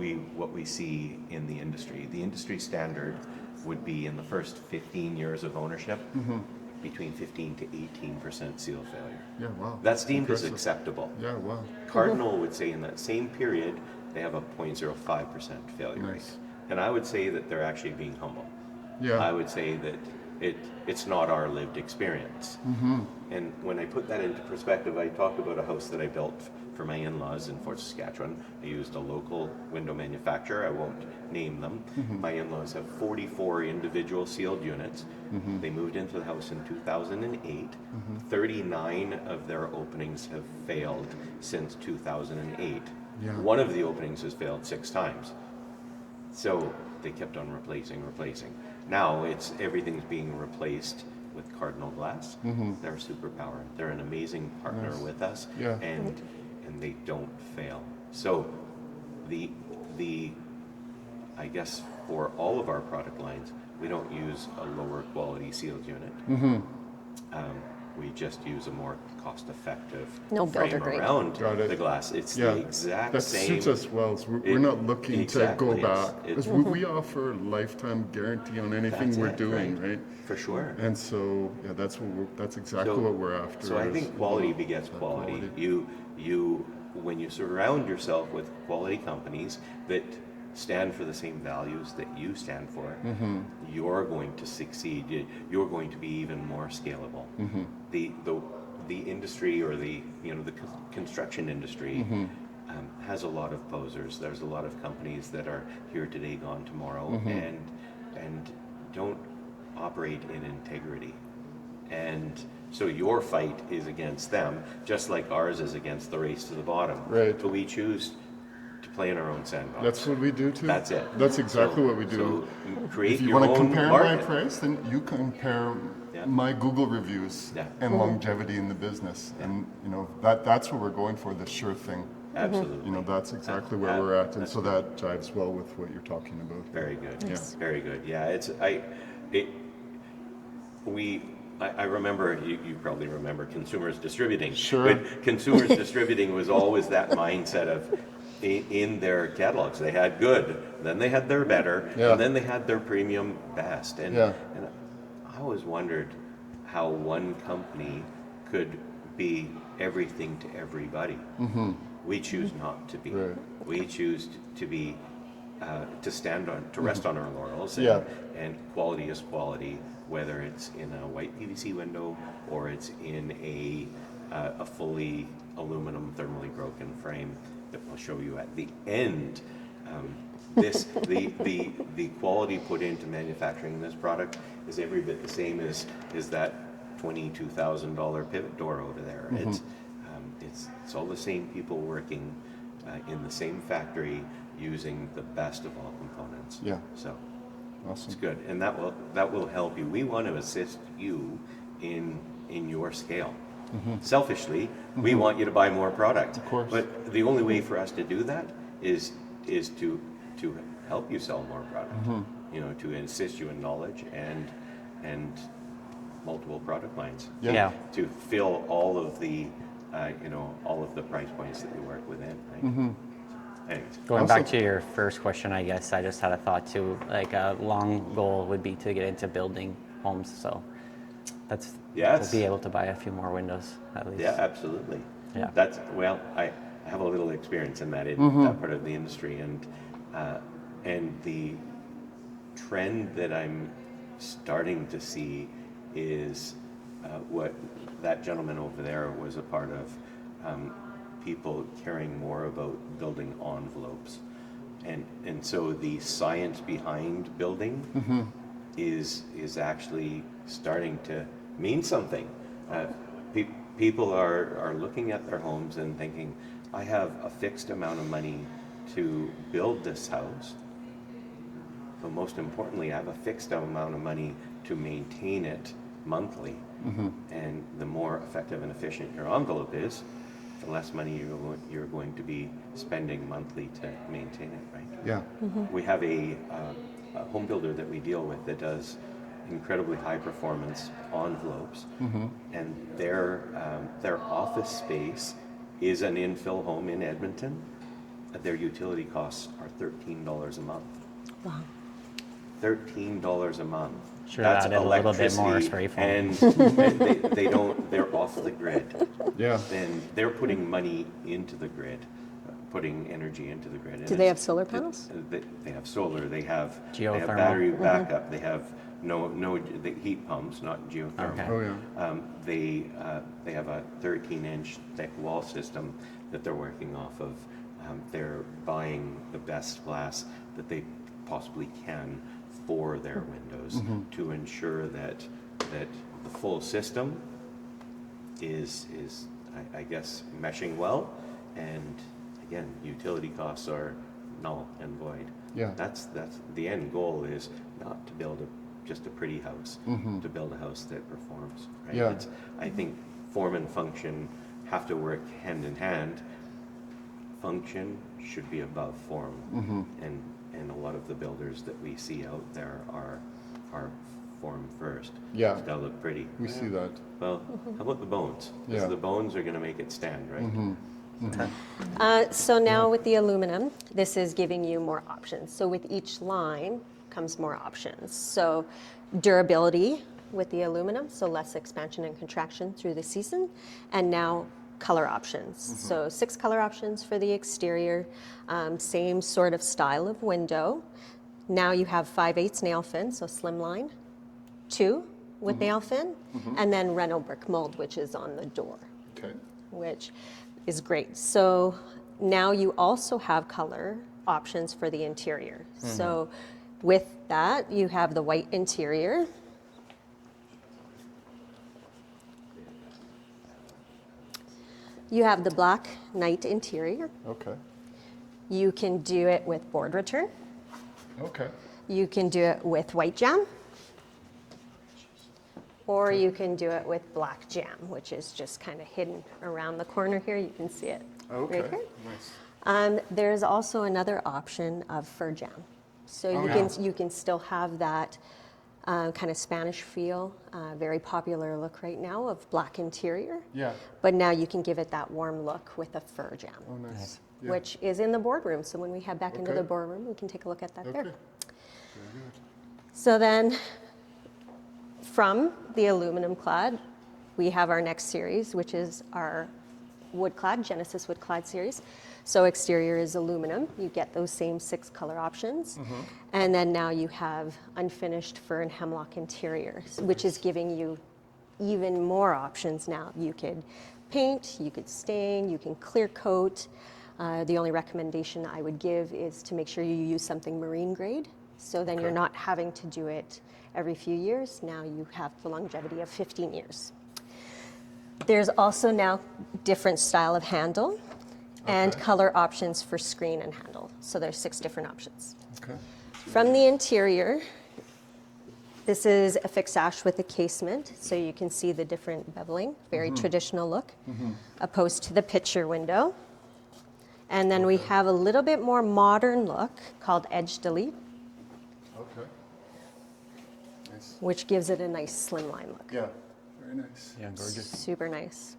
what we see in the industry. The industry standard would be in the first 15 years of ownership, between 15 to 18% seal failure. Yeah, wow. That's deemed Impressive. as acceptable. Yeah, wow. Cardinal would say in that same period, they have a 0.05% failure rate. Nice. And I would say that they're actually being humble. Yeah. I would say that it's not our lived experience. And when I put that into perspective, I talked about a house that I built for my in-laws in Fort Saskatchewan. I used a local window manufacturer. I won't name them. My in-laws have 44 individual sealed units. They moved into the house in 2008. 39 of their openings have failed since 2008. Yeah. One of the openings has failed 6 times. So they kept on replacing. Now everything's being replaced with Cardinal glass. They're a superpower. They're an amazing partner with us, Yeah. and they don't fail. So the I guess for all of our product lines, we don't use a lower quality sealed unit. We just use a more cost-effective No frame builder grade. around Got it. the glass. It's Yeah. the exact That same. suits us well. So we're not looking exactly, to go back. it's- Because we offer lifetime guarantee on anything That's we're it, doing, right? For sure. And so, yeah, that's exactly So- what we're after. So I is think quality that begets quality. quality. You when you surround yourself with quality companies that stand for the same values that you stand for, you're going to succeed. You're going to be even more scalable. The industry, or the construction industry, has a lot of posers. There's a lot of companies that are here today, gone tomorrow, and don't operate in integrity. And so your fight is against them, just like ours is against the race to the bottom. Right. So we choose to play in our own sandbox. That's what we do too. That's it. That's exactly So- what we do. So create If you your want to own compare market. my price, then you compare Yeah. my Google reviews Yeah. and longevity in the business. And that's what we're going for, the sure thing. Absolutely. That's exactly where we're at, and so that jives well with what you're talking about. Very good. Yes. Very good. Yeah. I remember, you probably remember Consumers Distributing. Sure. But Consumers Distributing was always that mindset of, in their catalogs, they had good, then they had their better, Yeah. and then they had their premium best. And Yeah. I always wondered how one company could be everything to everybody. We choose not to be. Right. We choose to be, to rest on our laurels. And, Yeah. and quality is quality, whether it's in a white PVC window or it's in a fully aluminum thermally broken frame that we'll show you at the end. The quality put into manufacturing this product is every bit the same as that $22,000 pivot door over there. It's all the same people working in the same factory using the best of all components. Yeah. So Awesome. it's good, and that will help you. We want to assist you in your scale. Selfishly, we want you to buy more product. Of course. But the only way for us to do that is to help you sell more product. To assist you in knowledge and multiple product lines. Yeah. To fill all of the price points that we work within. Right? Anyways. Going back to your first question, I guess I just had a thought too. Like a long goal would be to get into building homes. So that's Yes. to be able to buy a few more windows at least. Yeah, absolutely. Yeah. I have a little experience in that that part of the industry, and the trend that I'm starting to see is what that gentleman over there was a part of. People caring more about building envelopes, and so the science behind building is actually starting to mean something. People are looking at their homes and thinking, I have a fixed amount of money to build this house, but most importantly, I have a fixed amount of money to maintain it monthly. And the more effective and efficient your envelope is, the less money you're going to be spending monthly to maintain it, right? Yeah. We have a home builder that we deal with that does incredibly high performance envelopes, and their office space is an infill home in Edmonton, their utility costs are $13 a month. Wow. $13 a month. Sure, That's added a little bit more electricity, spray foam. and they don't. They're off the grid. Yeah. And they're putting money into the grid, putting energy into the grid. Do they have solar panels? They have solar. They have Geothermal. battery backup. They have no the heat pumps, not geothermal. Okay. Oh, yeah. They have a 13-inch thick wall system that they're working off of. They're buying the best glass that they possibly can for their windows to ensure that the full system is I guess meshing well, and again, utility costs are null and void. Yeah. That's the end goal is not to build just a pretty house, to build a house that performs. Right? Yeah. I think form and function have to work hand in hand. Function should be above form, and a lot of the builders that we see out there are form first. Yeah. It's gotta look pretty. We see that. Well, how about the bones? Because Yeah. the bones are gonna make it stand, right? So now with the aluminum, this is giving you more options. So with each line comes more options. So durability with the aluminum, so less expansion and contraction through the season, and now color options. So 6 color options for the exterior, same sort of style of window. Now you have 5/8 nail fin, so slim line, 2 with nail fin, and then Reno brick mold, which is on the door, Okay. which is great. So now you also have color options for the interior. So with that, you have the white interior. You have the black night interior. Okay. You can do it with board return. Okay. You can do it with white jam. Or you can do it with black jam, which is just kind of hidden around the corner here. You can see it Okay. right here. Nice. There's also another option of fur jam. So you can still have that kind of Spanish feel, very popular look right now of black interior. Yeah. But now you can give it that warm look with a fur jam, Oh, nice. Yeah. which is in the boardroom. So when we head back into Okay. the boardroom, we can take a look at that Okay. there. Very good. So then from the aluminum clad, we have our next series, which is our wood clad, Genesis wood clad series. So exterior is aluminum. You get those same 6 color options. And then now you have unfinished fir and hemlock interiors, which is giving you even more options now. You could paint, you could stain, you can clear coat. The only recommendation I would give is to make sure you use something marine grade. So then you're not having to do it every few years. Now you have the longevity of 15 years. There's also now different style of handle and color options for screen and handle. So there's 6 different options. Okay. From the interior, this is a fixed sash with a casement, so you can see the different beveling, very traditional look, opposed to the picture window. And then we have a little bit more modern look called Edge Delete, Okay. Nice. which gives it a nice slimline look. Yeah. Very nice. Yeah, gorgeous. Super nice.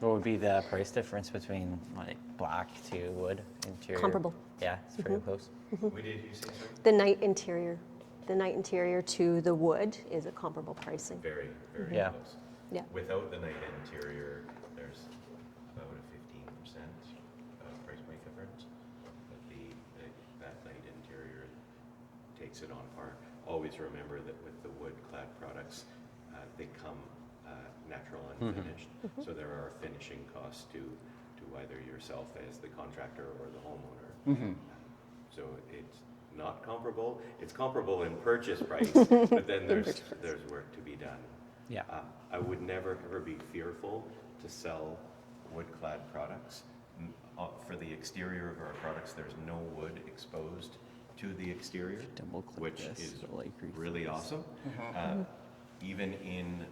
What would be the price difference between like black to wood interior? Comparable. Yeah, it's pretty close. We did you say sorry? The night interior to the wood is a comparable pricing. Very, very Yeah. close. Yeah. Without the night interior, there's about a 15% price point difference. But that night interior takes it on par. Always remember that with the wood-clad products, they come natural unfinished. So there are finishing costs to either yourself as the contractor or the homeowner. So it's not comparable. It's comparable in purchase price, but then there's work to be done. Yeah. I would never ever be fearful to sell wood-clad products. For the exterior of our products, there's no wood exposed to the exterior, Double click which this, is so like really awesome. Even in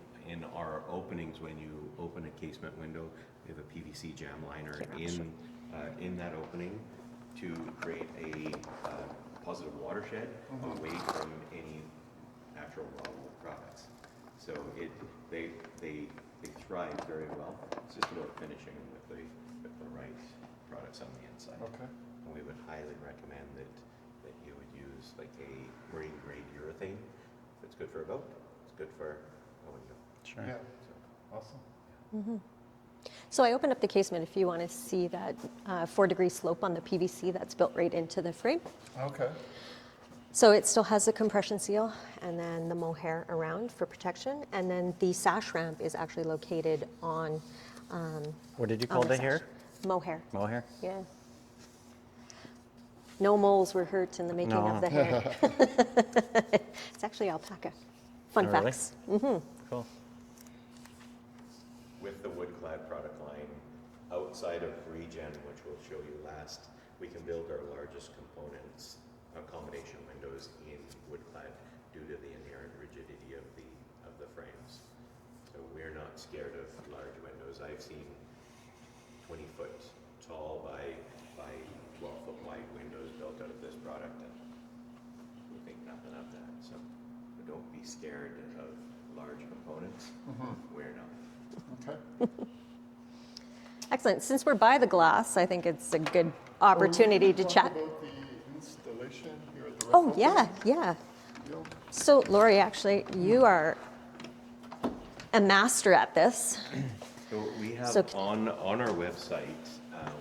our openings, when you open a casement window, we have a PVC jam liner in that opening to create a positive watershed away from any natural raw wood products. So they thrive very well. It's just about finishing with the right products on the inside. Okay. And we would highly recommend that you would use like a marine grade urethane. If it's good for a boat, it's good for a window. Sure. Yeah, So, awesome. So I opened up the casement if you want to see that 4-degree slope on the PVC that's built right into the frame. Okay. So it still has the compression seal and then the mohair around for protection. And then the sash ramp is actually located on What did you on call the the sash. hair? Mohair. Mohair? Yeah. No moles were hurt in the making No. of the hair. It's actually alpaca. Fun Oh, really? facts. Cool. with the wood-clad product line, outside of regen, which we'll show you last, we can build our largest components, combination windows in wood-clad due to the inherent rigidity of the frames. So we're not scared of large windows. I've seen 20-foot tall by 12-foot wide windows built out of this product, and we think nothing of that. So don't be scared of large components. We're not. Okay. Excellent. Since we're by the glass, I think it's a good opportunity to Talk chat. about the installation here at the Oh, rec yeah, opening. yeah. Yeah. So, Lori, actually, you are a master at this. So we have So- on our website,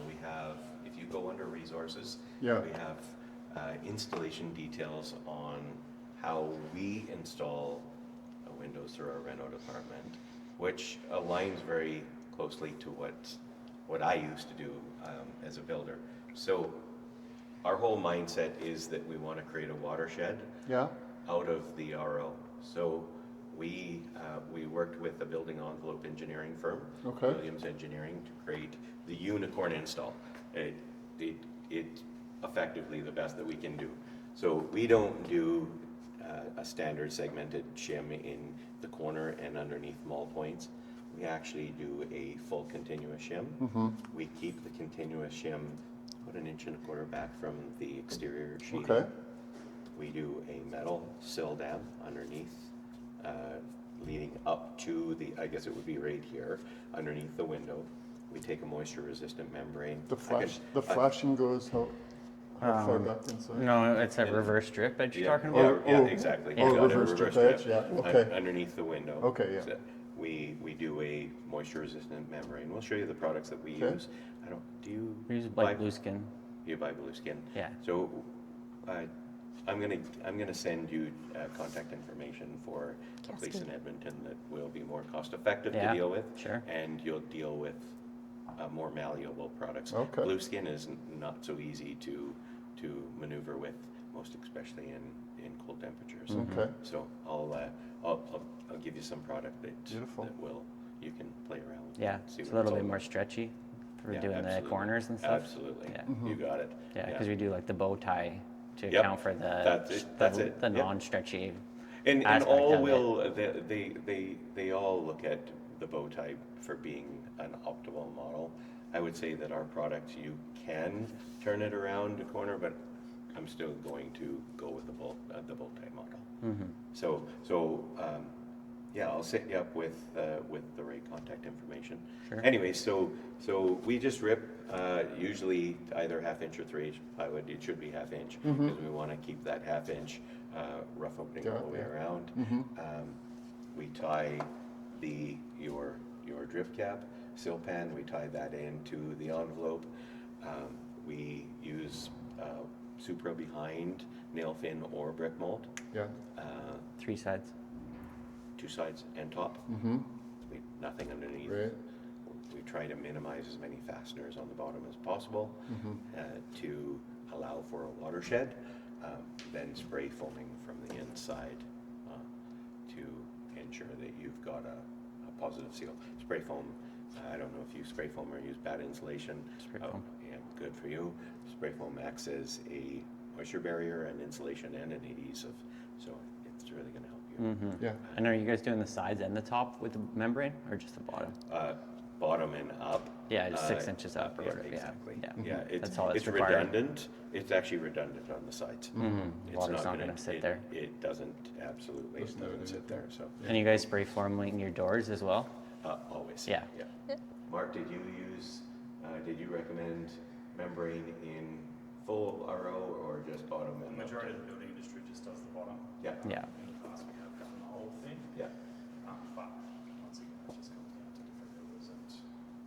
we have, if you go under resources, Yeah. we have installation details on how we install windows through our reno department, which aligns very closely to what I used to do as a builder. So our whole mindset is that we want to create a watershed Yeah. out of the RO. So we worked with a building envelope engineering firm, Okay. Williams Engineering, to create the unicorn install. It's effectively the best that we can do. So we don't do a standard segmented shim in the corner and underneath mall points. We actually do a full continuous shim. We keep the continuous shim about 1.25 inches back from the exterior sheeting. Okay. We do a metal sill dam underneath, leading up to the, I guess it would be right here, underneath the window. We take a moisture-resistant membrane. The I can- flashing goes how far back inside? No, it's a reverse drip that you're Yeah, talking yeah, about? yeah, Oh, exactly. oh, You got it, reverse drip drip, edge, yeah, okay. Underneath the window. Okay, yeah. So we do a moisture-resistant membrane. We'll show you the products that we Okay. use. Do you? We use buy- like blue skin. You buy Blue Skin? Yeah. So, I'm gonna send you contact information for a place in Edmonton that will be more cost-effective to Yeah, deal with. sure. And you'll deal with more malleable products. Okay. Blue Skin is not so easy to maneuver with, most especially in cold temperatures. Okay. So I'll give you some product Beautiful. that you can play around with. Yeah, and see it's a what little all bit more about. stretchy for Yeah, doing the absolutely. corners and stuff. Absolutely. Yeah, You got it. yeah, because we do like the bow tie to Yep, account for the that's it, that's it, the yep. non-stretchy. And aspect all of it. will, they all look at the bow tie for being an optimal model. I would say that our product, you can turn it around a corner, but I'm still going to go with the bow tie model. So, yeah, I'll set you up with the right contact information. Sure. Anyway, so we just rip, usually either 1/2 inch or 3 inch plywood. It should be 1/2 inch because we want to keep that 1/2 inch rough opening all the way Yeah. around. We tie your drip cap, sill pan, we tie that into the envelope. We use Supra behind, nail fin or brick mold, Yeah. 3 sides. 2 sides and top. Nothing underneath. Great. We try to minimize as many fasteners on the bottom as possible to allow for a watershed, then spray foaming from the inside to ensure that you've got a positive seal. Spray foam, I don't know if you spray foam or use bad insulation. Spray foam. Yeah, good for you. Spray foam acts as a moisture barrier and insulation and an adhesive, so it's really going to help you. Yeah. And are you guys doing the sides and the top with the membrane, or just the bottom? Bottom and up. Yeah, just 6 inches up or Yeah, whatever. exactly. Yeah, Yeah, That's all it's that's required. redundant. It's actually redundant on the sides. It's Water's not gonna sit there. It doesn't, absolutely, it Doesn't have doesn't any sit there, so, And you guys spray forming your doors as well? always. Yeah. Mark, did you recommend membrane in full RO or just bottom The and majority of the building industry just does the bottom. Yeah. Yeah. In the past, we have done the whole thing. Yeah. But once again, it just comes down to different builders and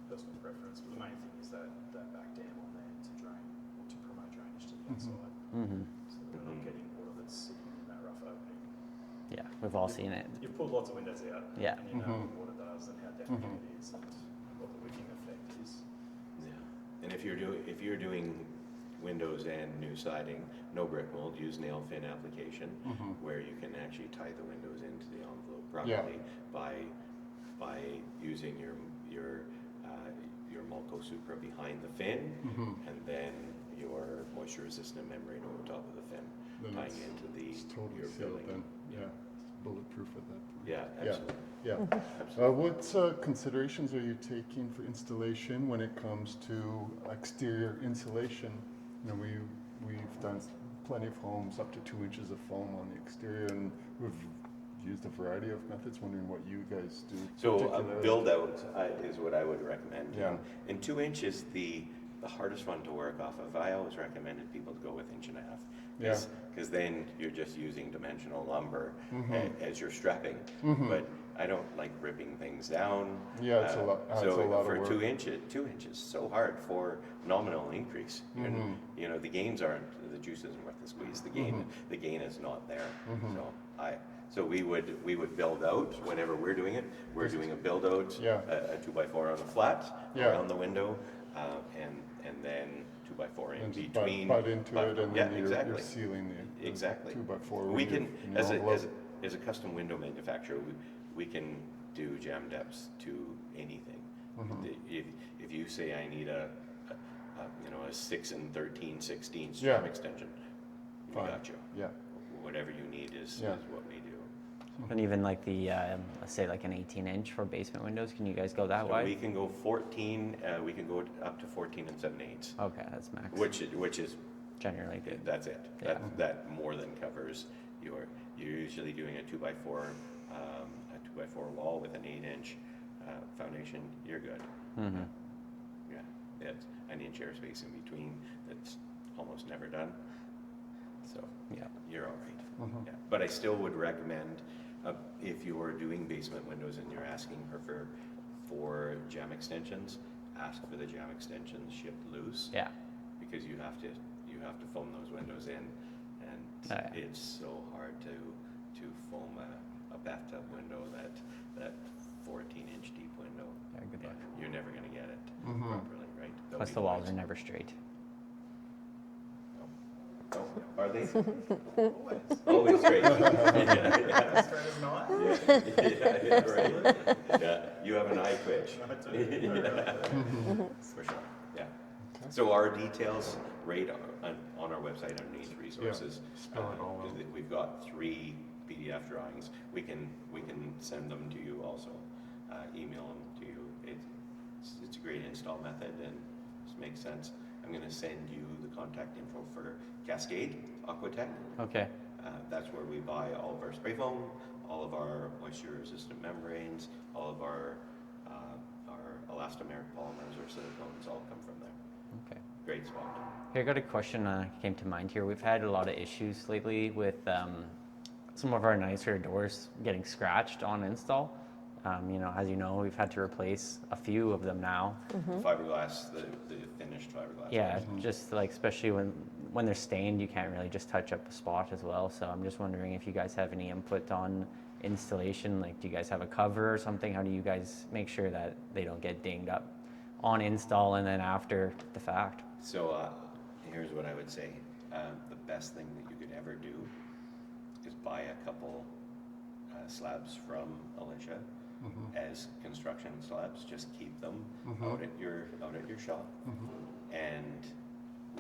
personal preference. But the main thing is that back dam on there to drain, or to promote drainage to the outside. So that we're not getting water that's sitting in that rough opening. Yeah, we've all seen it. You've pulled lots of windows out. Yeah. And you know what water does and how damaging it is and what the wicking effect is. Yeah. And if you're doing windows and new siding, no brick mold, use nail fin application, where you can actually tie the windows into the envelope properly by using your Mulco Supra behind the fin, and then your moisture resistant membrane over top of the fin, Then tying it's- into the It's totally your sealed building. then, yeah, bulletproof at that point. Yeah, absolutely. Yeah. Absolutely. What considerations are you taking for installation when it comes to exterior insulation? You know, we've done plenty of homes up to 2 inches of foam on the exterior, and we've used a variety of methods. Wondering what you guys do. So a particularly. build out is what I would recommend. Yeah. And 2 inches, the hardest one to work off of. I always recommended people to go with 1.5 inches. Yeah. Because then you're just using dimensional lumber as you're strapping. But I don't like ripping things down. Yeah, it's a lot- it's So a lot of for work. 2 inches, so hard for nominal increase. And, you know, the gains aren't, the juice isn't worth the squeeze. The gain is not there. So we would build out whenever we're doing it. We're doing a build out, Yeah. a 2x4 on the flat Yeah. around the window, and then 2x4 in And just between. butt into it, and yeah, then you're exactly. sealing the Exactly. 2x4. We in your- can, in your as envelope. a custom window manufacturer, we can do jam depths to anything. If you say I need a 6 and 13/16 Yeah. jam extension, we Fine. got you. Yeah. Whatever you need is Yeah. what we do. And even like the, let's say like an 18-inch for basement windows, can you guys go that So wide? we can go 14. We can go up to 14 and 7/8, Okay, that's max. which is generally good. that's it. Yeah. That more than covers you're usually doing a 2x4 wall with an 8-inch foundation. You're good. Yeah, it's an inch airspace in between that's almost never done. So Yeah. you're all right. Yeah. But I still would recommend if you're doing basement windows and you're asking for jam extensions, ask for the jam extensions shipped loose. Yeah. Because you have to foam those windows in, and Oh, yeah. it's so hard to foam a bathtub window that 14-inch deep window. Yeah, good luck. You're never going to get it properly, right? They'll Plus be the walls boys. are never straight. Oh, are they? Always straight. Yeah, Straight as an eye. yeah, right. Yeah, you have an eye twitch. For sure, yeah. So our details right on our website underneath resources. Spell it all out. We've got 3 PDF drawings. We can send them to you also, email them to you. It's a great install method and it makes sense. I'm going to send you the contact info for Cascade Aquatech. Okay. That's where we buy all of our spray foam, all of our moisture-resistant membranes, all of our elastomeric polymers or silicones all come from there. Okay. Great spot. Here, I got a question came to mind here. We've had a lot of issues lately with some of our nicer doors getting scratched on install. As you know, we've had to replace a few of them now. Fiberglass, the finished fiberglass. Yeah, just like especially when they're stained, you can't really just touch up a spot as well. So I'm just wondering if you guys have any input on installation. Like, do you guys have a cover or something? How do you guys make sure that they don't get dinged up on install and then after the fact? So here's what I would say. The best thing that you could ever do is buy a couple slabs from Alicia as construction slabs. Just keep them out at your shop, and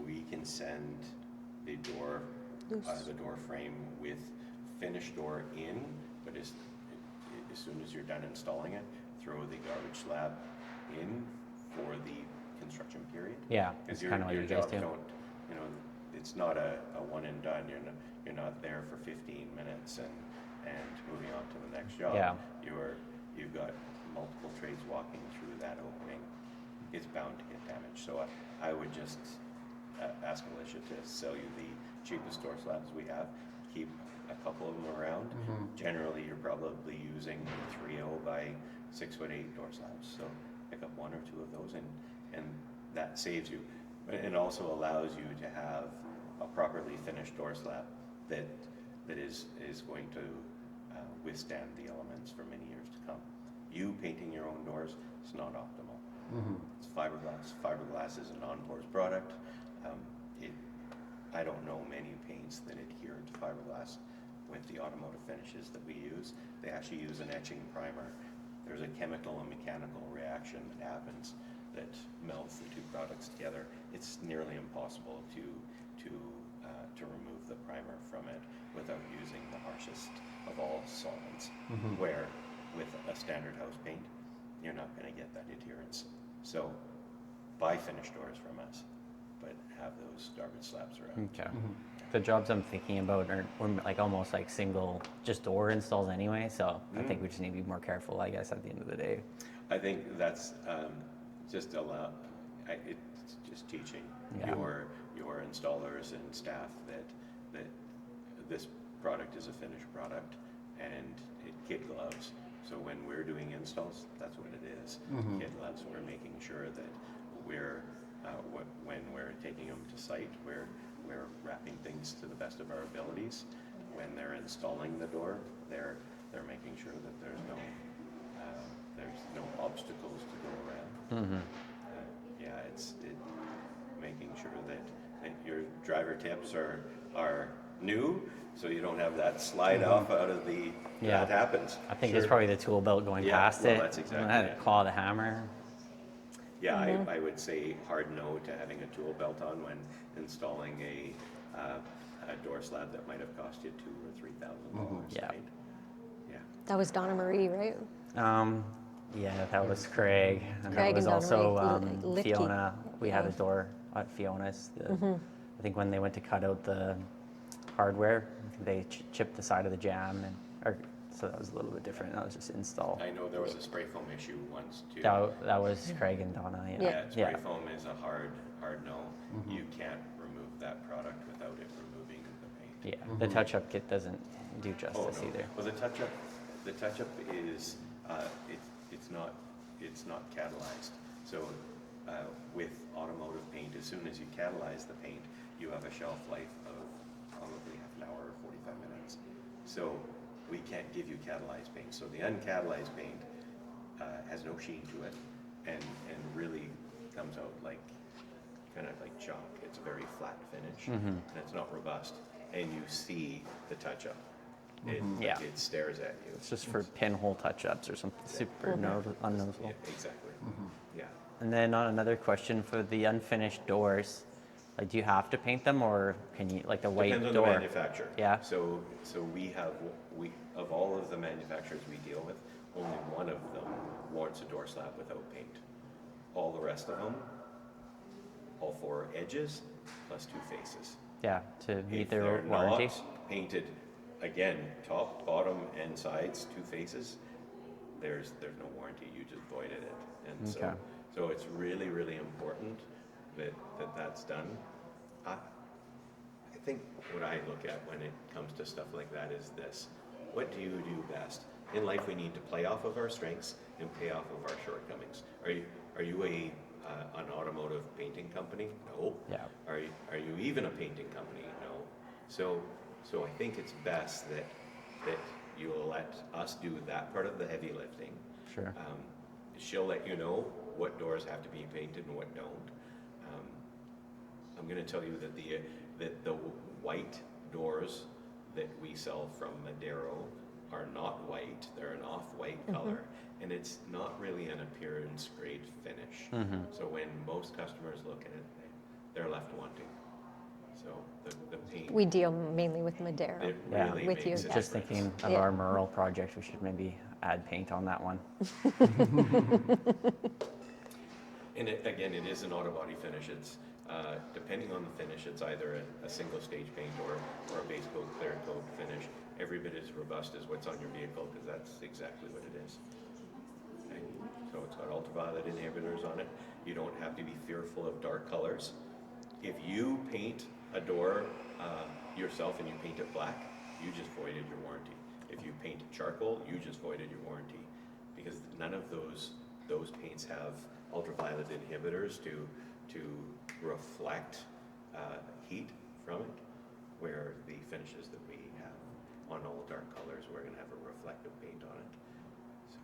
we can send the door the door frame with finished door in. But as soon as you're done installing it, throw the garbage slab in for the construction period. Yeah, Because it's kind of what you guys jobs do. don't, it's not a one and done. You're not there for 15 minutes and moving on to the next job. Yeah. You've got multiple trades walking through that opening, is bound to get damaged. So I would just ask Alicia to sell you the cheapest door slabs we have. Keep a couple of them around. Generally, you're probably using 3.0 by 6'8" door slabs. So pick up 1 or 2 of those, and that saves you. But it also allows you to have a properly finished door slab that is going to withstand the elements for many years to come. You painting your own doors is not optimal. It's fiberglass. Fiberglass is a non-porous product. I don't know many paints that adhere to fiberglass with the automotive finishes that we use. They actually use an etching primer. There's a chemical and mechanical reaction that happens that melds the 2 products together. It's nearly impossible to remove the primer from it without using the harshest of all solvents. Where with a standard house paint, you're not going to get that adherence. So buy finished doors from us, but have those garbage slabs around. Okay. The jobs I'm thinking about are like almost like single, just door installs anyway. So I think we just need to be more careful, I guess, at the end of the day. I think that's it's just teaching your installers and staff that this product is a finished product, and kid gloves. So when we're doing installs, that's what it is. Kid gloves. We're making sure that we're when we're taking them to site, we're wrapping things to the best of our abilities. When they're installing the door, they're making sure that there's no obstacles to go around. It's making sure that your driver tips are new, so you don't have that slide off out of the. That happens. I think it's probably the tool belt going past it. That's exactly it. Claw the hammer. Yeah, I would say hard no to having a tool belt on when installing a door slab that might have cost you $2,000 or $3,000. Yeah. Right? Yeah. That was Donna Marie, right? Yeah, that was Craig. And Craig that was and also Donna Marie Licky. Fiona. We had a door at Fiona's. I think when they went to cut out the hardware, they chipped the side of the jamb, so that was a little bit different. That was just install. I know there was a spray foam issue once too. That was Craig and Donna. Spray foam is a hard no. You can't remove that product without it removing the paint. Yeah, the touch-up kit doesn't do justice either. Well, the touch-up is it's not catalyzed. So with automotive paint, as soon as you catalyze the paint, you have a shelf life of probably half an hour or 45 minutes. So we can't give you catalyzed paint. So the uncatalyzed paint has no sheen to it, and really comes out kind of like chalk. It's a very flat finish, and it's not robust. And you see the touch-up. It stares at you. It's just for pinhole touch-ups or something super unnoticeable. Yeah, exactly. Yeah. And then on another question for the unfinished doors, like, do you have to paint them, or can you, like the white Depends on door? the manufacturer. Yeah. So we of all of the manufacturers we deal with, only one of them warrants a door slab without paint. All the rest of them, all 4 edges plus 2 faces. Yeah, to meet If their they're warranty. not painted, again, top, bottom, and sides, 2 faces, there's no warranty. You just voided it, and so it's really, really important that's done. I think what I look at when it comes to stuff like that is this: what do you do best in life? We need to play off of our strengths and pay off of our shortcomings. Are you an automotive painting company? No. Yeah. Are you even a painting company? No. So I think it's best that you'll let us do that part of the heavy lifting. Sure. She'll let you know what doors have to be painted and what don't. I'm going to tell you that the white doors that we sell from Madero are not white. They're an off-white color, and it's not really an appearance grade finish. So when most customers look at it, they're left wanting. So the paint. We deal mainly with Madera. It Yeah. really With makes you. a Just difference. thinking of Yeah. our mural project, we should maybe add paint on that one. And again, it is an auto body finish. It's depending on the finish, it's either a single stage paint or a base coat, clear coat finish. Every bit as robust as what's on your vehicle, because that's exactly what it is. Okay? So it's got ultraviolet inhibitors on it. You don't have to be fearful of dark colors. If you paint a door yourself and you paint it black, you just voided your warranty. If you paint it charcoal, you just voided your warranty, because none of those paints have ultraviolet inhibitors to reflect heat from it, where the finishes that we have on all dark colors, we're going to have a reflective paint on it. So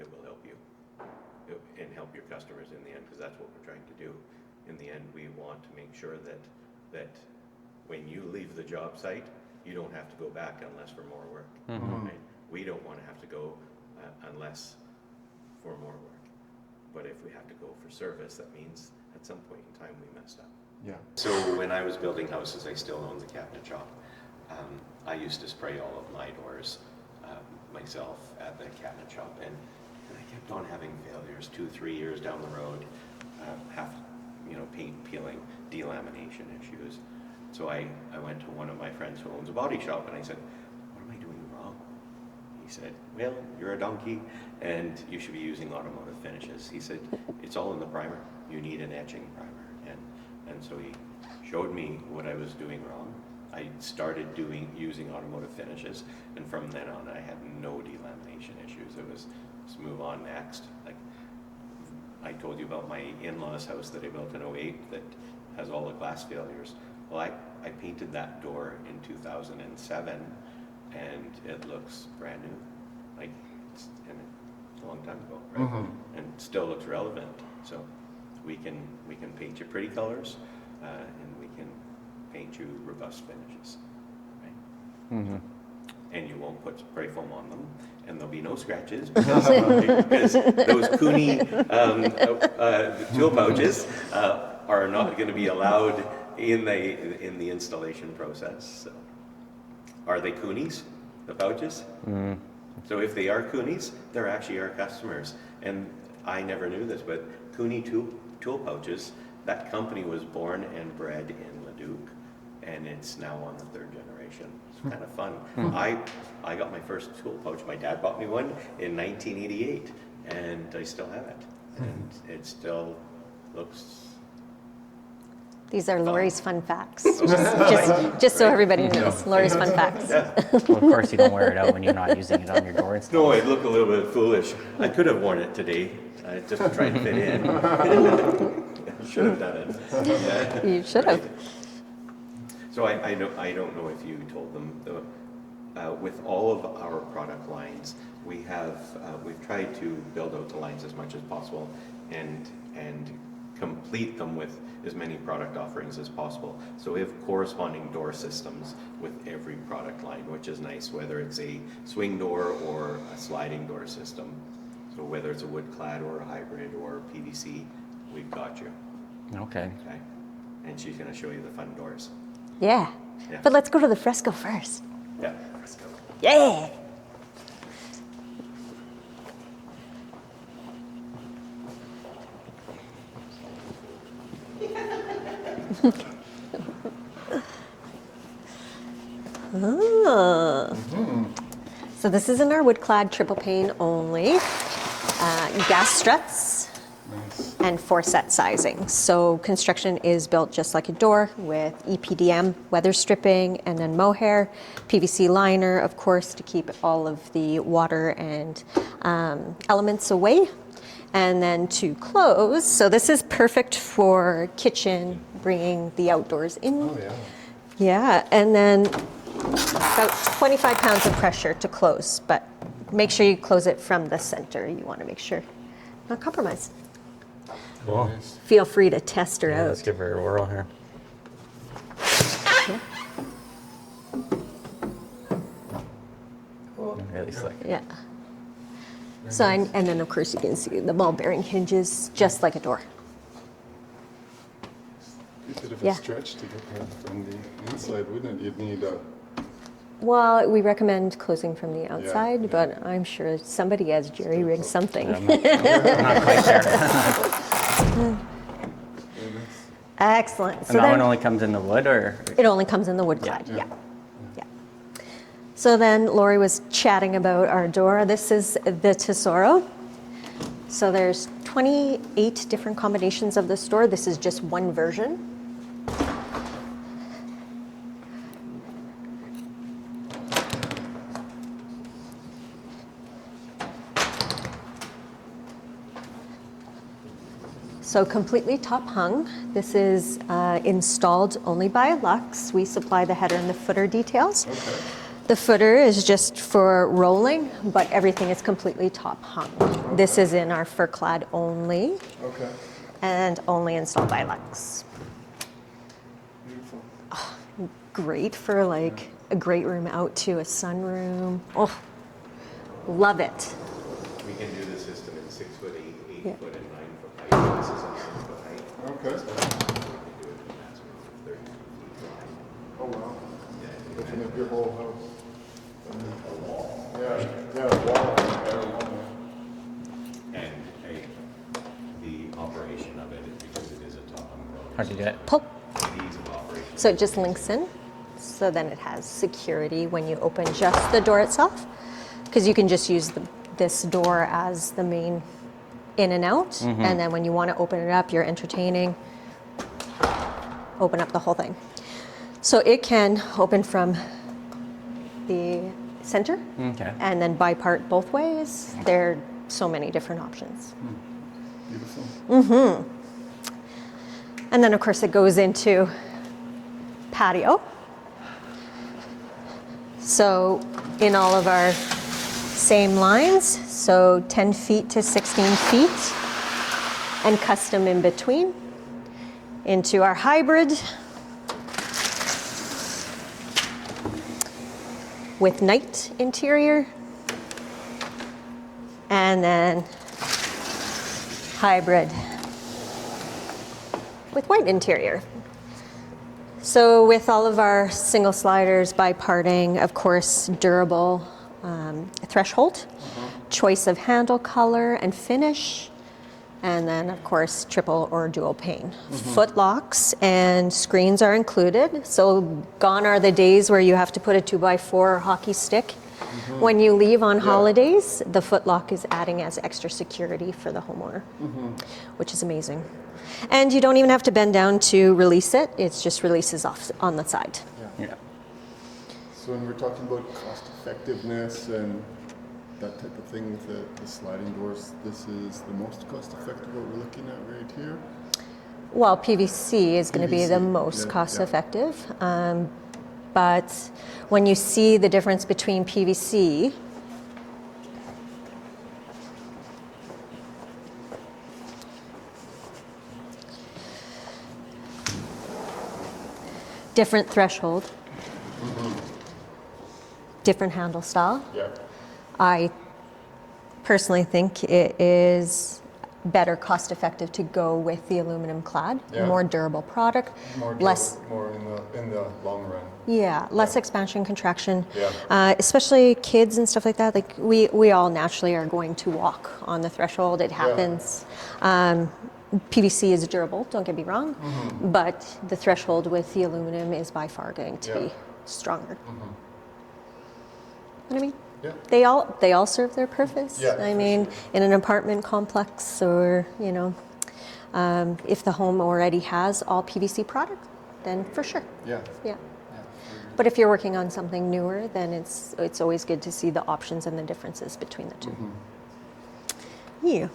it will help you and help your customers in the end, because that's what we're trying to do. In the end, we want to make sure that when you leave the job site, you don't have to go back unless for more work. Right? We don't want to have to go unless for more work. But if we have to go for service, that means at some point in time we messed up. Yeah. So when I was building houses, I still owned the cabinet shop. I used to spray all of my doors myself at the cabinet shop, and I kept on having failures 2-3 years down the road, paint peeling, delamination issues. So I went to one of my friends who owns a body shop, and I said, what am I doing wrong? He said, well, you're a donkey and you should be using automotive finishes. He said, it's all in the primer. You need an etching primer. And so he showed me what I was doing wrong. I started using automotive finishes, and from then on I had no delamination issues. It was, let's move on next. Like I told you about my in-laws house that I built in 2008 that has all the glass failures. Well, I painted that door in 2007, and it looks brand new. Like, it's a long time ago, right? And it still looks relevant. So we can paint you pretty colors, and we can paint you robust finishes, right? And you won't put spray foam on them, and there'll be no scratches because those Cooney tool pouches are not going to be allowed in the installation process. So, are they Coonies, the pouches? So if they are Coonies, they're actually our customers. And I never knew this, but Cooney tool pouches, that company was born and bred in Leduc, and it's now on the 3rd generation. It's kind of fun. I got my first tool pouch. My dad bought me one in 1988, and I still have it. And it still looks. These are Lori's fun facts. Just so everybody knows, Lori's fun facts. Yeah. Well, of course, you don't wear it out when you're not using it on your door and stuff. No, I look a little bit foolish. I could have worn it today, just to try and fit in. Should have done it. Yeah. You should have. So I don't know if you told them, with all of our product lines, we've tried to build out the lines as much as possible and complete them with as many product offerings as possible. So we have corresponding door systems with every product line, which is nice, whether it's a swing door or a sliding door system. So whether it's a wood clad or a hybrid or PVC, we've got you. Okay. Okay. And she's going to show you the fun doors. Yeah. Yeah. But let's go to the fresco first. Yeah. Let's go. Yeah. So this is in our wood-clad triple pane only, gas struts, Nice. and 4-set sizing. So construction is built just like a door with EPDM, weather stripping, and then mohair, PVC liner, of course, to keep all of the water and elements away. And then to close, so this is perfect for kitchen, bringing the outdoors in. Oh, yeah. Yeah, and then about 25 pounds of pressure to close, but make sure you close it from the center. You want to make sure not compromise. Cool. Nice. Feel free to test her Yeah, out. let's give her a whirl here. Really slick. Yeah. So, and then of course you can see the ball bearing hinges just like a door. A bit of Yeah. a stretch to get that from the inside, wouldn't it? You'd need a. Well, we recommend closing from the outside, yeah. but I'm sure somebody has jerry rigged something. I'm not quite there. Excellent. And that one only comes in the wood, or? It only comes in the wood clad, Yeah. yeah. So then Lori was chatting about our door. This is the Tesoro. So there's 28 different combinations of this door. This is just one version. So completely top hung. This is installed only by Lux. We supply the header and the footer details. Okay. The footer is just for rolling, but everything is completely top hung. This is in our fur clad only Okay. and only installed by Lux. Beautiful. Great for like a great room out to a sunroom. Oh, love it. We can do the system in 6 foot, 8 Yeah. foot, and 9 foot height. This is in 6 foot height. Okay. So we can do it in a maximum of 30 feet wide. Oh, wow. Yeah, Looking at your whole house. Yeah, yeah, wall. and the operation of it, because it is a top on How'd you do it? Pull. the ease of operation. So it just links in. So then it has security when you open just the door itself. Because you can just use this door as the main in and out. And then when you want to open it up, you're entertaining, open up the whole thing. So it can open from the center Okay. and then bipart both ways. There are so many different options. Beautiful. And then of course it goes into patio. So in all of our same lines, so 10 feet to 16 feet and custom in between, into our hybrid with night interior, and then hybrid with white interior. So with all of our single sliders, bi-parting, of course, durable threshold, choice of handle color and finish, and then of course triple or dual pane. Foot locks and screens are included. So gone are the days where you have to put a 2x4 hockey stick. When you leave on holidays, the foot lock is adding as extra security for the homeowner, which is amazing. And you don't even have to bend down to release it. It just releases off on the side. Yeah. So when we're talking about cost effectiveness and that type of thing with the sliding doors, this is the most cost effective what we're looking at right here? Well, PVC is going to be the PVC, most yeah, cost yeah. effective. But when you see the difference between PVC different threshold, different handle style, Yeah. I personally think it is better cost effective to go with the aluminum clad, Yeah. more durable product, More, less more in the long run. yeah, less expansion, contraction. Yeah. Especially kids and stuff like that. Like we all naturally are going to walk on the threshold. It happens. PVC is durable, don't get me wrong, but the threshold with the aluminum is by far going to Yeah. be stronger. You know what I mean? Yeah. They all serve their purpose. Yeah, I for mean, sure. in an apartment complex, or if the home already has all PVC product, then for sure. Yeah. Yeah. But if you're working on something newer, then it's always good to see the options and the differences between the two. Yeah.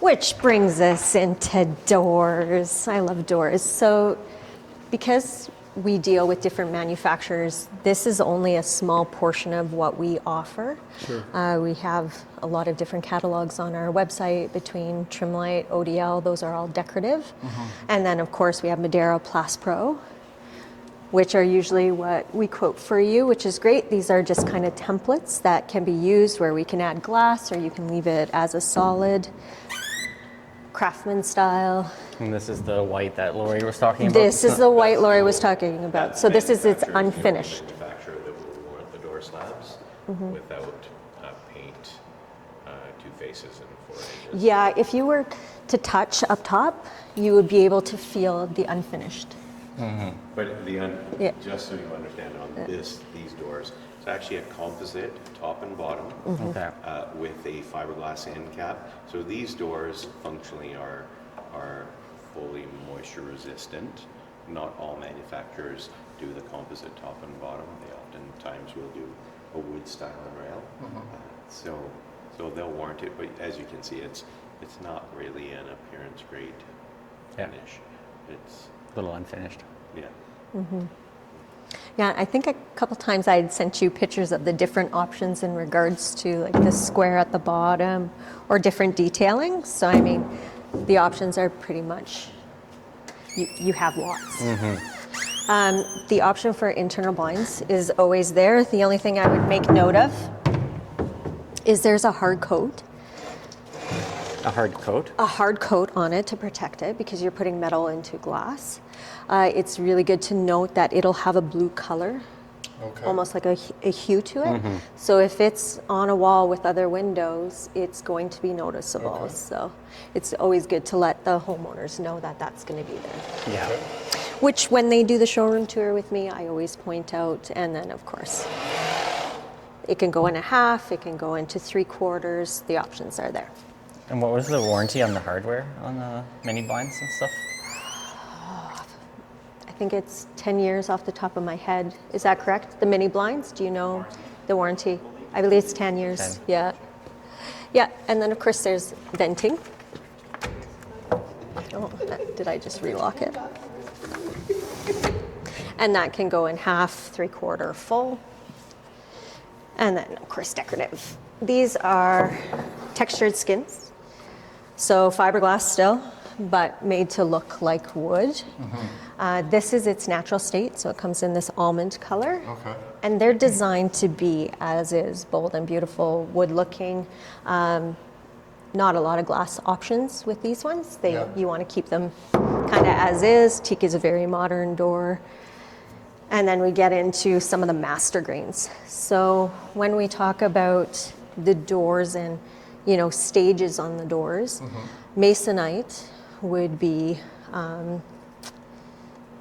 Which brings us into doors. I love doors. So because we deal with different manufacturers, this is only a small portion of what we offer. Sure. We have a lot of different catalogs on our website between Trimlight, ODL, those are all decorative. And then of course we have Madero Plus Pro, which are usually what we quote for you, which is great. These are just kind of templates that can be used where we can add glass or you can leave it as a solid, craftsman style. And this is the white that Lori was talking about. This is the white Lori was talking about. That's So this is its manufactured, the only unfinished. manufacturer that will warrant the door slabs without paint, 2 faces and 4 edges. Yeah, if you were to touch up top, you would be able to feel the unfinished. But Yeah. just so you understand, on these doors, It's actually a composite top and bottom Okay. with a fiberglass end cap. So these doors functionally are fully moisture resistant. Not all manufacturers do the composite top and bottom. They oftentimes will do a wood style rail. So they'll warrant it, but as you can see, it's not really an appearance grade Yeah. finish. It's A little unfinished. yeah. Yeah, I think a couple times I had sent you pictures of the different options in regards to like the square at the bottom or different detailing. So I mean, the options are pretty much, you have lots. The option for internal blinds is always there. The only thing I would make note of is there's a hard coat. A hard coat? A hard coat on it to protect it because you're putting metal into glass. It's really good to note that it'll have a blue color, Okay. almost like a hue to it. So if it's on a wall with other windows, it's going to be noticeable. Okay. So it's always good to let the homeowners know that that's going to be there. Yeah. Which when they do the showroom tour with me, I always point out. And then of course, it can go in a half, it can go into 3/4. The options are there. And what was the warranty on the hardware on the mini blinds and stuff? I think it's 10 years off the top of my head. Is that correct? The mini blinds? Do you know the warranty? I believe it's 10 years. 10. Yeah. Yeah, and then of course there's venting. Oh, did I just relock it? And that can go in half, 3/4, full. And then of course decorative. These are textured skins. So fiberglass still, but made to look like wood. This is its natural state, so it comes in this almond color. Okay. And they're designed to be as is, bold and beautiful, wood looking. Not a lot of glass options with these ones. Yeah. You want to keep them kind of as is. Teak is a very modern door. And then we get into some of the master grains. So when we talk about the doors and stages on the doors, masonite would be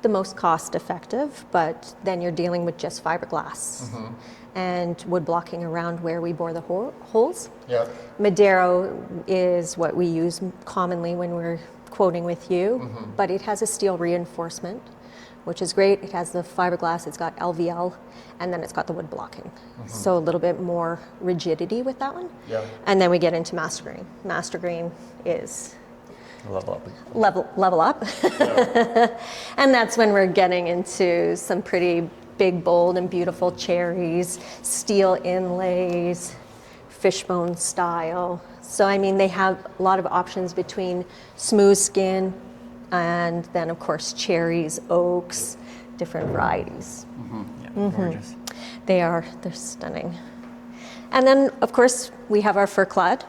the most cost effective, but then you're dealing with just fiberglass and wood blocking around where we bore the holes. Yeah. Madero is what we use commonly when we're quoting with you, but it has a steel reinforcement, which is great. It has the fiberglass, it's got LVL, and then it's got the wood blocking. So a little bit more rigidity with that one. Yeah. And then we get into master grain. Master grain is Level up. level up. And that's when we're getting into some pretty big, bold, and beautiful cherries, steel inlays, fishbone style. So I mean, they have a lot of options between smooth skin and then of course cherries, oaks, different varieties. Yeah, gorgeous. They're stunning. And then of course we have our fir clad,